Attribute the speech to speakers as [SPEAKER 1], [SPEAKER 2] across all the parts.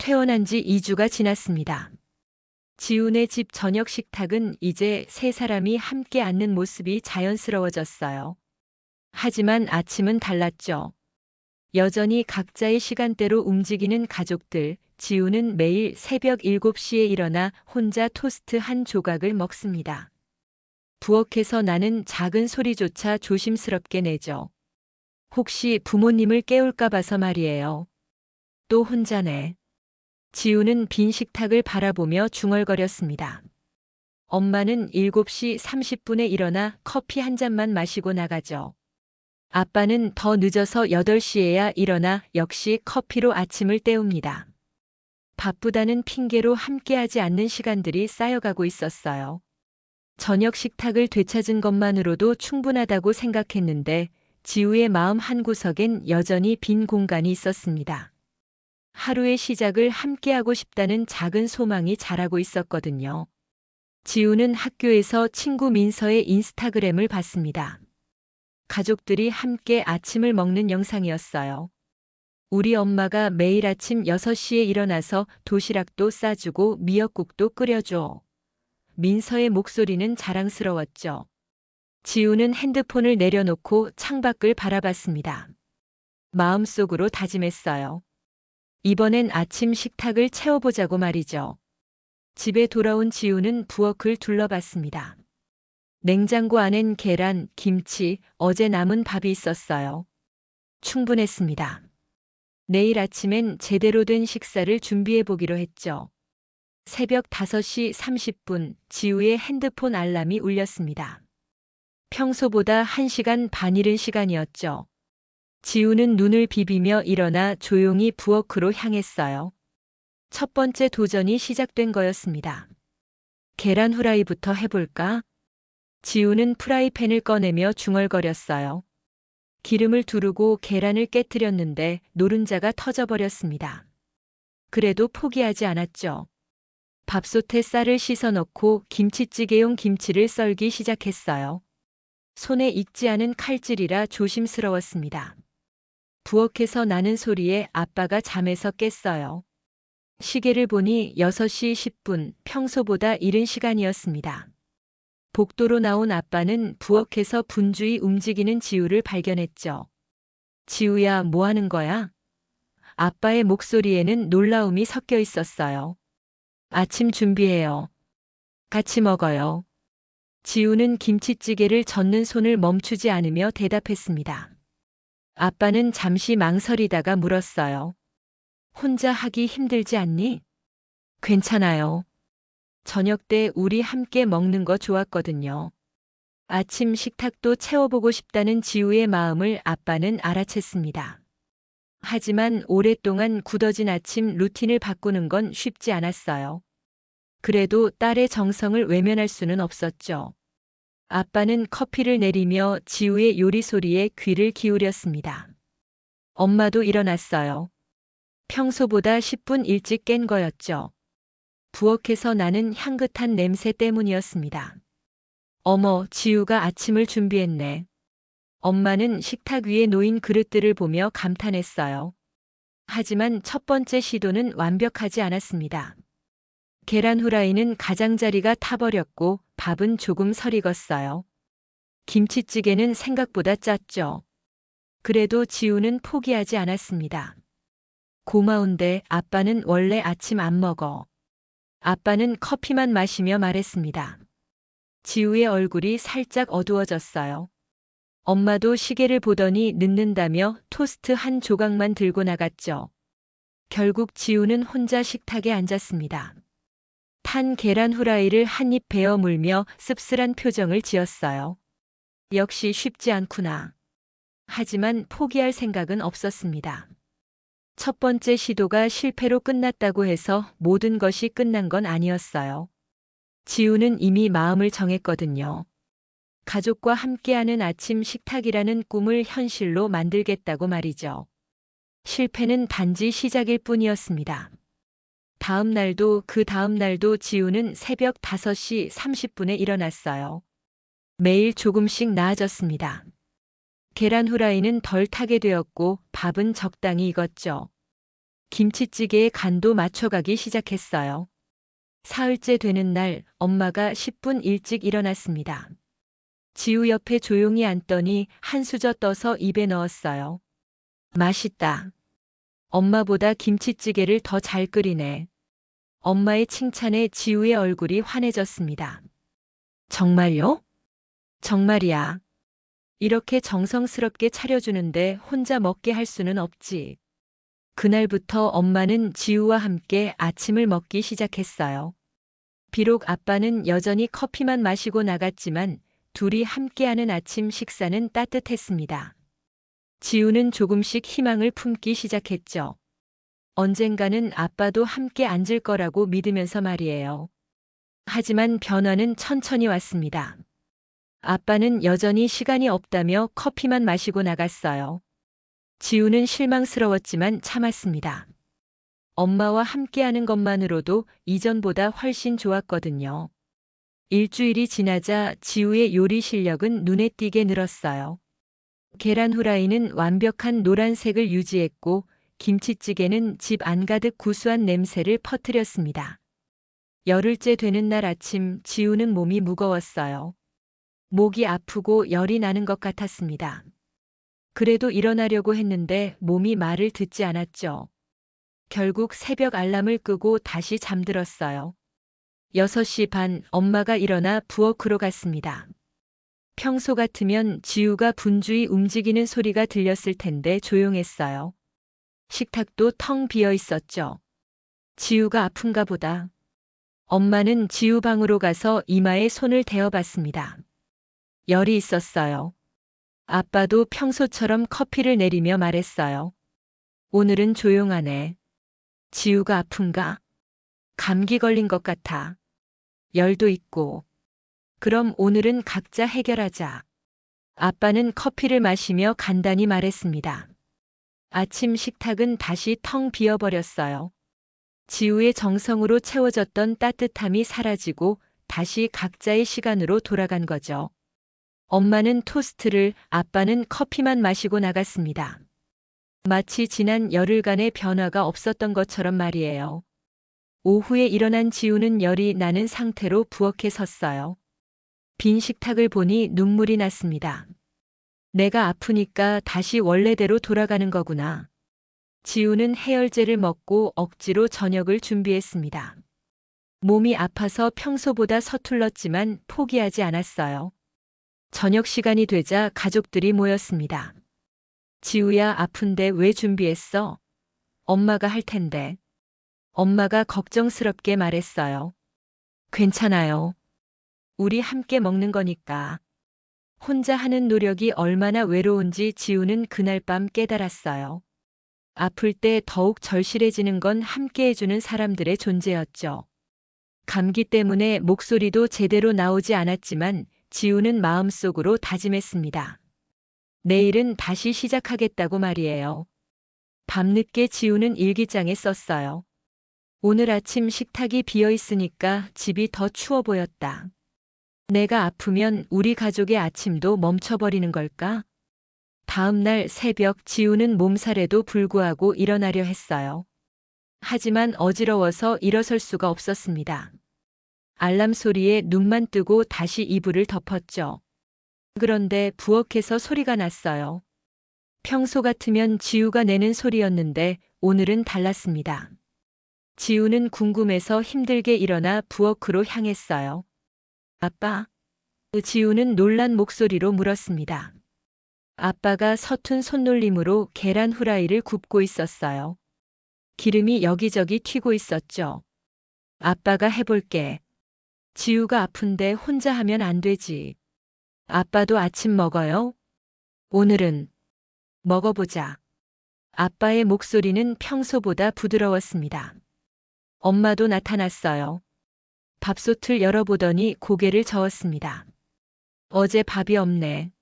[SPEAKER 1] 퇴원한 지 2주가 지났습니다. 지훈의 집 저녁 식탁은 이제 세 사람이 함께 앉는 모습이 자연스러워졌어요. 하지만 아침은 달랐죠. 여전히 각자의 시간대로 움직이는 가족들, 지훈은 매일 새벽 7시에 일어나 혼자 토스트 한 조각을 먹습니다. 부엌에서 나는 작은 소리조차 조심스럽게 내죠. 혹시 부모님을 깨울까 봐서 말이에요. 또 혼자네. 지우는 빈 식탁을 바라보며 중얼거렸습니다. 엄마는 7시 30분에 일어나 커피 한 잔만 마시고 나가죠. 아빠는 더 늦어서 8시에야 일어나 역시 커피로 아침을 때웁니다. 바쁘다는 핑계로 함께하지 않는 시간들이 쌓여가고 있었어요. 저녁 식탁을 되찾은 것만으로도 충분하다고 생각했는데 지우의 마음 한구석엔 여전히 빈 공간이 있었습니다. 하루의 시작을 함께하고 싶다는 작은 소망이 자라고 있었거든요. 지우는 학교에서 친구 민서의 인스타그램을 봤습니다. 가족들이 함께 아침을 먹는 영상이었어요. 우리 엄마가 매일 아침 6시에 일어나서 도시락도 싸주고 미역국도 끓여줘. 민서의 목소리는 자랑스러웠죠. 지우는 핸드폰을 내려놓고 창밖을 바라봤습니다. 마음속으로 다짐했어요. 이번엔 아침 식탁을 채워보자고 말이죠. 집에 돌아온 지우는 부엌을 둘러봤습니다. 냉장고 안엔 계란, 김치, 어제 남은 밥이 있었어요. 충분했습니다. 내일 아침엔 제대로 된 식사를 준비해 보기로 했죠. 새벽 5시 30분 지우의 핸드폰 알람이 울렸습니다. 평소보다 1시간 반 이른 시간이었죠. 지우는 눈을 비비며 일어나 조용히 부엌으로 향했어요. 첫 번째 도전이 시작된 거였습니다. 계란 후라이부터 해볼까? 지우는 프라이팬을 꺼내며 중얼거렸어요. 기름을 두르고 계란을 깨뜨렸는데 노른자가 터져버렸습니다. 그래도 포기하지 않았죠. 밥솥에 쌀을 씻어 넣고 김치찌개용 김치를 썰기 시작했어요. 손에 익지 않은 칼질이라 조심스러웠습니다. 부엌에서 나는 소리에 아빠가 잠에서 깼어요. 시계를 보니 6시 10분, 평소보다 이른 시간이었습니다. 복도로 나온 아빠는 부엌에서 분주히 움직이는 지우를 발견했죠. 지우야, 뭐 하는 거야? 아빠의 목소리에는 놀라움이 섞여 있었어요. 아침 준비해요. 같이 먹어요. 지우는 김치찌개를 젓는 손을 멈추지 않으며 대답했습니다. 아빠는 잠시 망설이다가 물었어요. 혼자 하기 힘들지 않니? 괜찮아요. 저녁 때 우리 함께 먹는 거 좋았거든요. 아침 식탁도 채워보고 싶다는 지우의 마음을 아빠는 알아챘습니다. 하지만 오랫동안 굳어진 아침 루틴을 바꾸는 건 쉽지 않았어요. 그래도 딸의 정성을 외면할 수는 없었죠. 아빠는 커피를 내리며 지우의 요리 소리에 귀를 기울였습니다. 엄마도 일어났어요. 평소보다 10분 일찍 깬 거였죠. 부엌에서 나는 향긋한 냄새 때문이었습니다. 어머, 지우가 아침을 준비했네. 엄마는 식탁 위에 놓인 그릇들을 보며 감탄했어요. 하지만 첫 번째 시도는 완벽하지 않았습니다. 계란 후라이는 가장자리가 타버렸고 밥은 조금 설익었어요. 김치찌개는 생각보다 짰죠. 그래도 지우는 포기하지 않았습니다. 고마운데 아빠는 원래 아침 안 먹어. 아빠는 커피만 마시며 말했습니다. 지우의 얼굴이 살짝 어두워졌어요. 엄마도 시계를 보더니 늦는다며 토스트 한 조각만 들고 나갔죠. 결국 지우는 혼자 식탁에 앉았습니다. 탄 계란 후라이를 한 입 베어 물며 씁쓸한 표정을 지었어요. 역시 쉽지 않구나. 하지만 포기할 생각은 없었습니다. 첫 번째 시도가 실패로 끝났다고 해서 모든 것이 끝난 건 아니었어요. 지우는 이미 마음을 정했거든요. 가족과 함께하는 아침 식탁이라는 꿈을 현실로 만들겠다고 말이죠. 실패는 단지 시작일 뿐이었습니다. 다음 날도 그 다음 날도 지우는 새벽 5시 30분에 일어났어요. 매일 조금씩 나아졌습니다. 계란 후라이는 덜 타게 되었고 밥은 적당히 익었죠. 김치찌개의 간도 맞춰가기 시작했어요. 사흘째 되는 날 엄마가 10분 일찍 일어났습니다. 지우 옆에 조용히 앉더니 한 수저 떠서 입에 넣었어요. 맛있다. 엄마보다 김치찌개를 더 잘 끓이네. 엄마의 칭찬에 지우의 얼굴이 환해졌습니다. 정말요? 정말이야. 이렇게 정성스럽게 차려주는데 혼자 먹게 할 수는 없지. 그날부터 엄마는 지우와 함께 아침을 먹기 시작했어요. 비록 아빠는 여전히 커피만 마시고 나갔지만 둘이 함께하는 아침 식사는 따뜻했습니다. 지우는 조금씩 희망을 품기 시작했죠. 언젠가는 아빠도 함께 앉을 거라고 믿으면서 말이에요. 하지만 변화는 천천히 왔습니다. 아빠는 여전히 시간이 없다며 커피만 마시고 나갔어요. 지우는 실망스러웠지만 참았습니다. 엄마와 함께하는 것만으로도 이전보다 훨씬 좋았거든요. 일주일이 지나자 지우의 요리 실력은 눈에 띄게 늘었어요. 계란 후라이는 완벽한 노란색을 유지했고 김치찌개는 집 안가득 구수한 냄새를 퍼뜨렸습니다. 열흘째 되는 날 아침 지우는 몸이 무거웠어요. 목이 아프고 열이 나는 것 같았습니다. 그래도 일어나려고 했는데 몸이 말을 듣지 않았죠. 결국 새벽 알람을 끄고 다시 잠들었어요. 6시 반 엄마가 일어나 부엌으로 갔습니다. 평소 같으면 지우가 분주히 움직이는 소리가 들렸을 텐데 조용했어요. 식탁도 텅 비어 있었죠. 지우가 아픈가 보다. 엄마는 지우 방으로 가서 이마에 손을 대어봤습니다. 열이 있었어요. 아빠도 평소처럼 커피를 내리며 말했어요. 오늘은 조용하네. 지우가 아픈가? 감기 걸린 것 같아. 열도 있고. 그럼 오늘은 각자 해결하자. 아빠는 커피를 마시며 간단히 말했습니다. 아침 식탁은 다시 텅 비어버렸어요. 지우의 정성으로 채워졌던 따뜻함이 사라지고 다시 각자의 시간으로 돌아간 거죠. 엄마는 토스트를, 아빠는 커피만 마시고 나갔습니다. 마치 지난 열흘간의 변화가 없었던 것처럼 말이에요. 오후에 일어난 지우는 열이 나는 상태로 부엌에 섰어요. 빈 식탁을 보니 눈물이 났습니다. 내가 아프니까 다시 원래대로 돌아가는 거구나. 지우는 해열제를 먹고 억지로 저녁을 준비했습니다. 몸이 아파서 평소보다 서툴렀지만 포기하지 않았어요. 저녁 시간이 되자 가족들이 모였습니다. 지우야, 아픈데 왜 준비했어? 엄마가 할 텐데. 엄마가 걱정스럽게 말했어요. 괜찮아요. 우리 함께 먹는 거니까. 혼자 하는 노력이 얼마나 외로운지 지우는 그날 밤 깨달았어요. 아플 때 더욱 절실해지는 건 함께 해주는 사람들의 존재였죠. 감기 때문에 목소리도 제대로 나오지 않았지만 지우는 마음속으로 다짐했습니다. 내일은 다시 시작하겠다고 말이에요. 밤늦게 지우는 일기장에 썼어요. 오늘 아침 식탁이 비어 있으니까 집이 더 추워 보였다. 내가 아프면 우리 가족의 아침도 멈춰버리는 걸까? 다음 날 새벽 지우는 몸살에도 불구하고 일어나려 했어요. 하지만 어지러워서 일어설 수가 없었습니다. 알람 소리에 눈만 뜨고 다시 이불을 덮었죠. 그런데 부엌에서 소리가 났어요. 평소 같으면 지우가 내는 소리였는데 오늘은 달랐습니다. 지우는 궁금해서 힘들게 일어나 부엌으로 향했어요. 아빠? 지우는 놀란 목소리로 물었습니다. 아빠가 서툰 손놀림으로 계란 후라이를 굽고 있었어요. 기름이 여기저기 튀고 있었죠. 아빠가 해볼게. 지우가 아픈데 혼자 하면 안 되지. 아빠도 아침 먹어요? 오늘은 먹어보자. 아빠의 목소리는 평소보다 부드러웠습니다. 엄마도 나타났어요. 밥솥을 열어보더니 고개를 저었습니다. 어제 밥이 없네.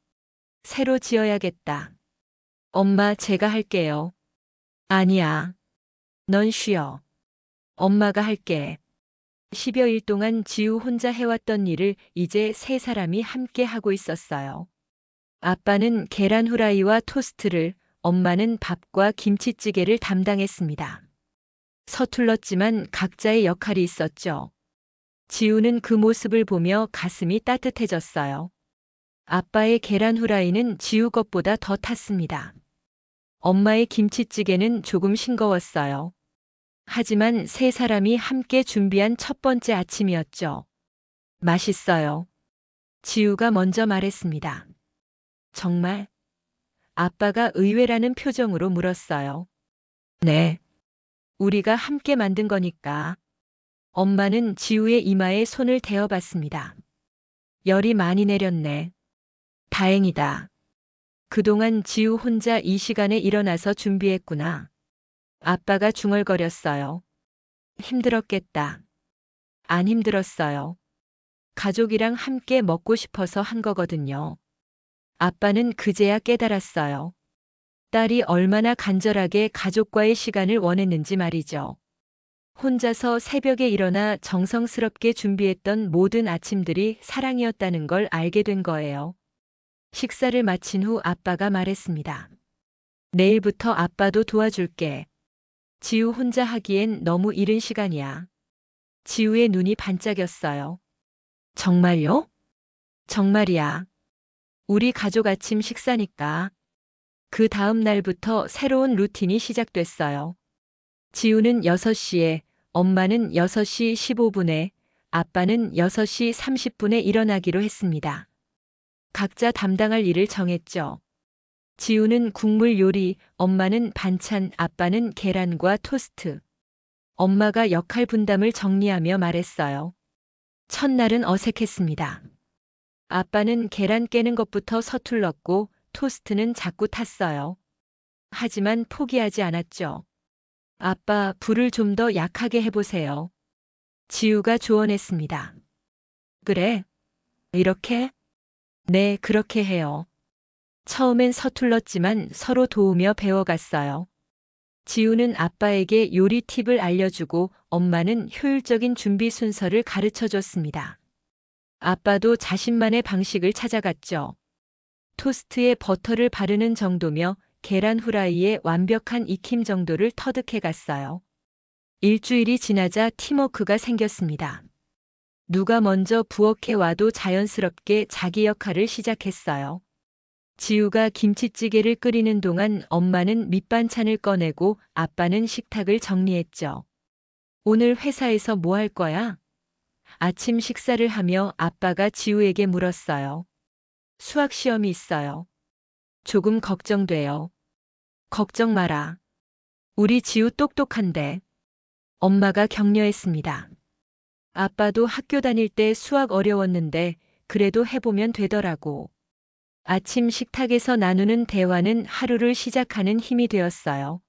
[SPEAKER 1] 새로 지어야겠다. 엄마, 제가 할게요. 아니야. 넌 쉬어. 엄마가 할게. 10여일 동안 지우 혼자 해왔던 일을 이제 세 사람이 함께 하고 있었어요. 아빠는 계란 후라이와 토스트를, 엄마는 밥과 김치찌개를 담당했습니다. 서툴렀지만 각자의 역할이 있었죠. 지우는 그 모습을 보며 가슴이 따뜻해졌어요. 아빠의 계란 후라이는 지우 것보다 더 탔습니다. 엄마의 김치찌개는 조금 싱거웠어요. 하지만 세 사람이 함께 준비한 첫 번째 아침이었죠. 맛있어요. 지우가 먼저 말했습니다. 정말? 아빠가 의외라는 표정으로 물었어요. 네. 우리가 함께 만든 거니까. 엄마는 지우의 이마에 손을 대어봤습니다. 열이 많이 내렸네. 다행이다. 그동안 지우 혼자 이 시간에 일어나서 준비했구나. 아빠가 중얼거렸어요. 힘들었겠다. 안 힘들었어요. 가족이랑 함께 먹고 싶어서 한 거거든요. 아빠는 그제야 깨달았어요. 딸이 얼마나 간절하게 가족과의 시간을 원했는지 말이죠. 혼자서 새벽에 일어나 정성스럽게 준비했던 모든 아침들이 사랑이었다는 걸 알게 된 거예요. 식사를 마친 후 아빠가 말했습니다. 내일부터 아빠도 도와줄게. 지우 혼자 하기엔 너무 이른 시간이야. 지우의 눈이 반짝였어요. 정말요? 정말이야. 우리 가족 아침 식사니까. 그 다음 날부터 새로운 루틴이 시작됐어요. 지우는 6시에, 엄마는 6시 15분에, 아빠는 6시 30분에 일어나기로 했습니다. 각자 담당할 일을 정했죠. 지우는 국물 요리, 엄마는 반찬, 아빠는 계란과 토스트. 엄마가 역할 분담을 정리하며 말했어요. 첫날은 어색했습니다. 아빠는 계란 깨는 것부터 서툴렀고 토스트는 자꾸 탔어요. 하지만 포기하지 않았죠. 아빠, 불을 좀 더 약하게 해보세요. 지우가 조언했습니다. 그래? 이렇게? 네, 그렇게 해요. 처음엔 서툴렀지만 서로 도우며 배워갔어요. 지우는 아빠에게 요리 팁을 알려주고 엄마는 효율적인 준비 순서를 가르쳐 줬습니다. 아빠도 자신만의 방식을 찾아갔죠. 토스트에 버터를 바르는 정도며 계란 후라이의 완벽한 익힘 정도를 터득해 갔어요. 일주일이 지나자 팀워크가 생겼습니다. 누가 먼저 부엌에 와도 자연스럽게 자기 역할을 시작했어요. 지우가 김치찌개를 끓이는 동안 엄마는 밑반찬을 꺼내고 아빠는 식탁을 정리했죠. 오늘 회사에서 뭐 할 거야? 아침 식사를 하며 아빠가 지우에게 물었어요. 수학 시험이 있어요. 조금 걱정돼요. 걱정 마라. 우리 지우 똑똑한데. 엄마가 격려했습니다. 아빠도 학교 다닐 때 수학 어려웠는데 그래도 해보면 되더라고. 아침 식탁에서 나누는 대화는 하루를 시작하는 힘이 되었어요.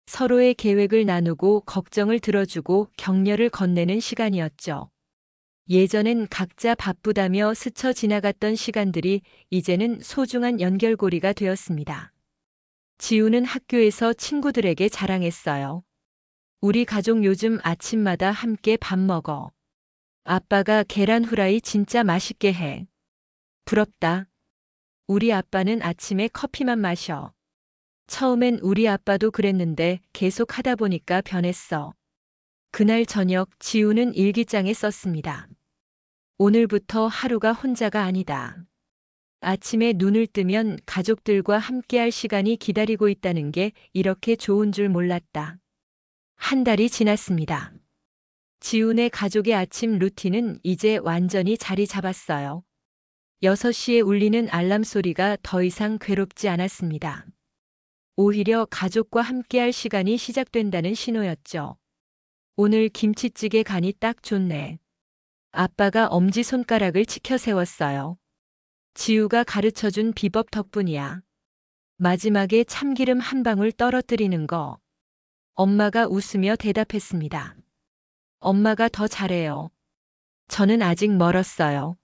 [SPEAKER 1] 서로의 계획을 나누고 걱정을 들어주고 격려를 건네는 시간이었죠. 예전엔 각자 바쁘다며 스쳐 지나갔던 시간들이 이제는 소중한 연결고리가 되었습니다. 지우는 학교에서 친구들에게 자랑했어요. 우리 가족 요즘 아침마다 함께 밥 먹어. 아빠가 계란 후라이 진짜 맛있게 해. 부럽다. 우리 아빠는 아침에 커피만 마셔. 처음엔 우리 아빠도 그랬는데 계속 하다 보니까 변했어. 그날 저녁 지우는 일기장에 썼습니다. 오늘부터 하루가 혼자가 아니다. 아침에 눈을 뜨면 가족들과 함께할 시간이 기다리고 있다는 게 이렇게 좋은 줄 몰랐다. 한 달이 지났습니다. 지훈의 가족의 아침 루틴은 이제 완전히 자리 잡았어요. 6시에 울리는 알람 소리가 더 이상 괴롭지 않았습니다. 오히려 가족과 함께할 시간이 시작된다는 신호였죠. 오늘 김치찌개 간이 딱 좋네. 아빠가 엄지손가락을 치켜 세웠어요. 지우가 가르쳐준 비법 덕분이야. 마지막에 참기름 한 방울 떨어뜨리는 거. 엄마가 웃으며 대답했습니다. 엄마가 더 잘해요. 저는 아직 멀었어요.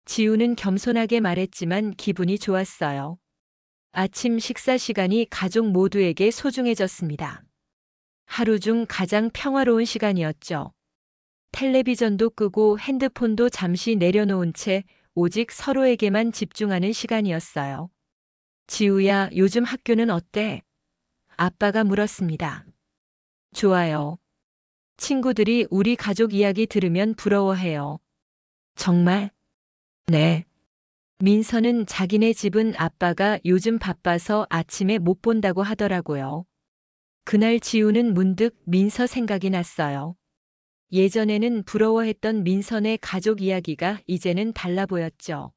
[SPEAKER 1] 지우는 겸손하게 말했지만 기분이 좋았어요. 아침 식사 시간이 가족 모두에게 소중해졌습니다. 하루 중 가장 평화로운 시간이었죠. 텔레비전도 끄고 핸드폰도 잠시 내려놓은 채 오직 서로에게만 집중하는 시간이었어요. 지우야, 요즘 학교는 어때? 아빠가 물었습니다. 좋아요. 친구들이 우리 가족 이야기 들으면 부러워해요. 정말? 네. 민서는 자기네 집은 아빠가 요즘 바빠서 아침에 못 본다고 하더라고요. 그날 지우는 문득 민서 생각이 났어요. 예전에는 부러워했던 민선의 가족 이야기가 이제는 달라 보였죠.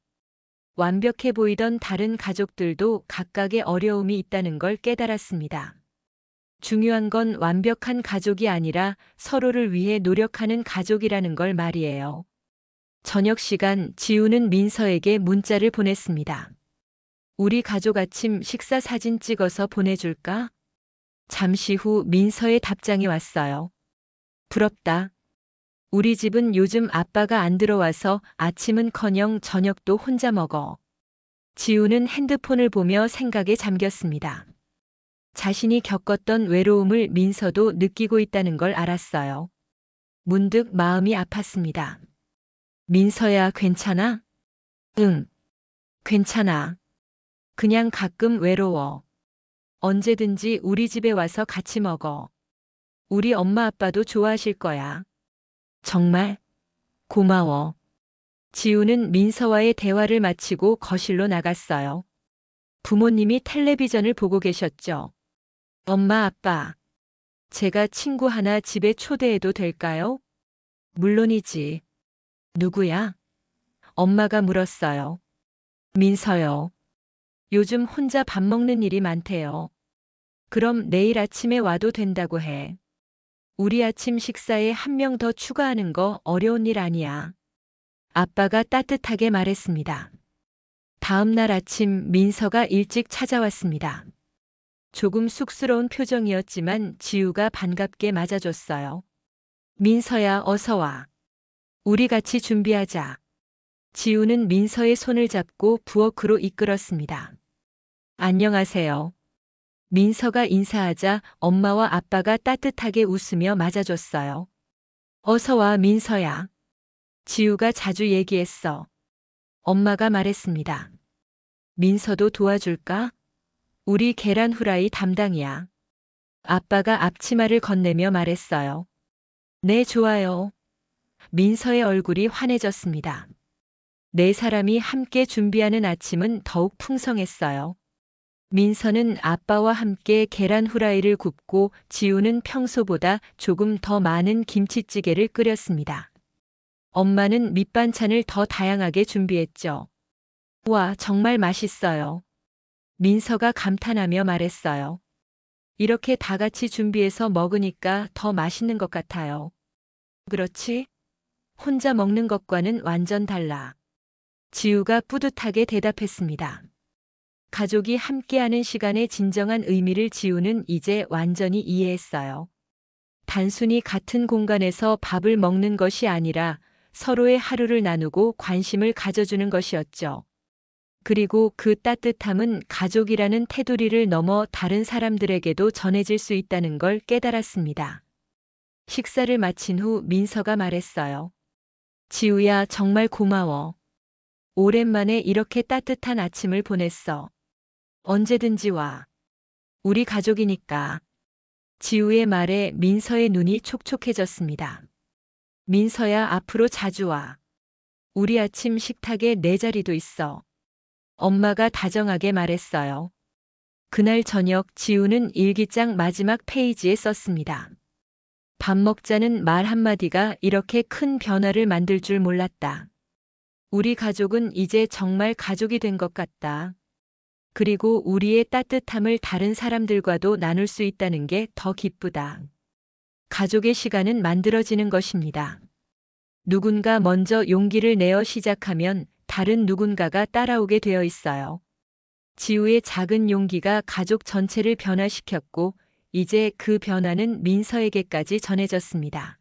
[SPEAKER 1] 완벽해 보이던 다른 가족들도 각각의 어려움이 있다는 걸 깨달았습니다. 중요한 건 완벽한 가족이 아니라 서로를 위해 노력하는 가족이라는 걸 말이에요. 저녁 시간 지우는 민서에게 문자를 보냈습니다. 우리 가족 아침 식사 사진 찍어서 보내줄까? 잠시 후 민서의 답장이 왔어요. 부럽다. 우리 집은 요즘 아빠가 안 들어와서 아침은커녕 저녁도 혼자 먹어. 지우는 핸드폰을 보며 생각에 잠겼습니다. 자신이 겪었던 외로움을 민서도 느끼고 있다는 걸 알았어요. 문득 마음이 아팠습니다. 민서야, 괜찮아? 응, 괜찮아. 그냥 가끔 외로워. 언제든지 우리 집에 와서 같이 먹어. 우리 엄마 아빠도 좋아하실 거야. 정말? 고마워. 지우는 민서와의 대화를 마치고 거실로 나갔어요. 부모님이 텔레비전을 보고 계셨죠. 엄마, 아빠, 제가 친구 하나 집에 초대해도 될까요? 물론이지. 누구야? 엄마가 물었어요. 민서요. 요즘 혼자 밥 먹는 일이 많대요. 그럼 내일 아침에 와도 된다고 해. 우리 아침 식사에 한 명 더 추가하는 거 어려운 일 아니야. 아빠가 따뜻하게 말했습니다. 다음 날 아침 민서가 일찍 찾아왔습니다. 조금 쑥스러운 표정이었지만 지우가 반갑게 맞아줬어요. 민서야, 어서 와. 우리 같이 준비하자. 지우는 민서의 손을 잡고 부엌으로 이끌었습니다. 안녕하세요. 민서가 인사하자 엄마와 아빠가 따뜻하게 웃으며 맞아줬어요. 어서 와, 민서야. 지우가 자주 얘기했어. 엄마가 말했습니다. 민서도 도와줄까? 우리 계란 후라이 담당이야. 아빠가 앞치마를 건네며 말했어요. 네, 좋아요. 민서의 얼굴이 환해졌습니다. 네 사람이 함께 준비하는 아침은 더욱 풍성했어요. 민서는 아빠와 함께 계란 후라이를 굽고 지우는 평소보다 조금 더 많은 김치찌개를 끓였습니다. 엄마는 밑반찬을 더 다양하게 준비했죠. 와, 정말 맛있어요. 민서가 감탄하며 말했어요. 이렇게 다 같이 준비해서 먹으니까 더 맛있는 것 같아요. 그렇지? 혼자 먹는 것과는 완전 달라. 지우가 뿌듯하게 대답했습니다. 가족이 함께하는 시간의 진정한 의미를 지우는 이제 완전히 이해했어요. 단순히 같은 공간에서 밥을 먹는 것이 아니라 서로의 하루를 나누고 관심을 가져주는 것이었죠. 그리고 그 따뜻함은 가족이라는 테두리를 넘어 다른 사람들에게도 전해질 수 있다는 걸 깨달았습니다. 식사를 마친 후 민서가 말했어요. 지우야, 정말 고마워. 오랜만에 이렇게 따뜻한 아침을 보냈어. 언제든지 와. 우리 가족이니까. 지우의 말에 민서의 눈이 촉촉해졌습니다. 민서야, 앞으로 자주 와. 우리 아침 식탁에 내 자리도 있어. 엄마가 다정하게 말했어요. 그날 저녁 지우는 일기장 마지막 페이지에 썼습니다. 밥 먹자는 말 한마디가 이렇게 큰 변화를 만들 줄 몰랐다. 우리 가족은 이제 정말 가족이 된 것 같다. 그리고 우리의 따뜻함을 다른 사람들과도 나눌 수 있다는 게 더 기쁘다. 가족의 시간은 만들어지는 것입니다. 누군가 먼저 용기를 내어 시작하면 다른 누군가가 따라오게 되어 있어요. 지우의 작은 용기가 가족 전체를 변화시켰고 이제 그 변화는 민서에게까지 전해졌습니다.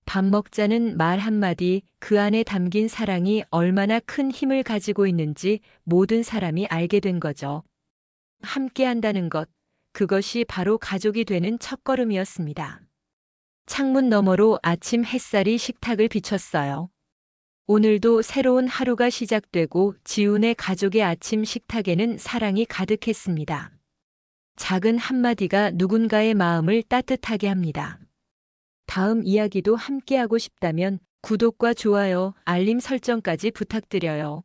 [SPEAKER 1] 밥 먹자는 말 한마디, 그 안에 담긴 사랑이 얼마나 큰 힘을 가지고 있는지 모든 사람이 알게 된 거죠. 함께 한다는 것, 그것이 바로 가족이 되는 첫걸음이었습니다. 창문 너머로 아침 햇살이 식탁을 비췄어요. 오늘도 새로운 하루가 시작되고 지훈의 가족의 아침 식탁에는 사랑이 가득했습니다. 작은 한마디가 누군가의 마음을 따뜻하게 합니다. 다음 이야기도 함께하고 싶다면 구독과 좋아요, 알림 설정까지 부탁드려요.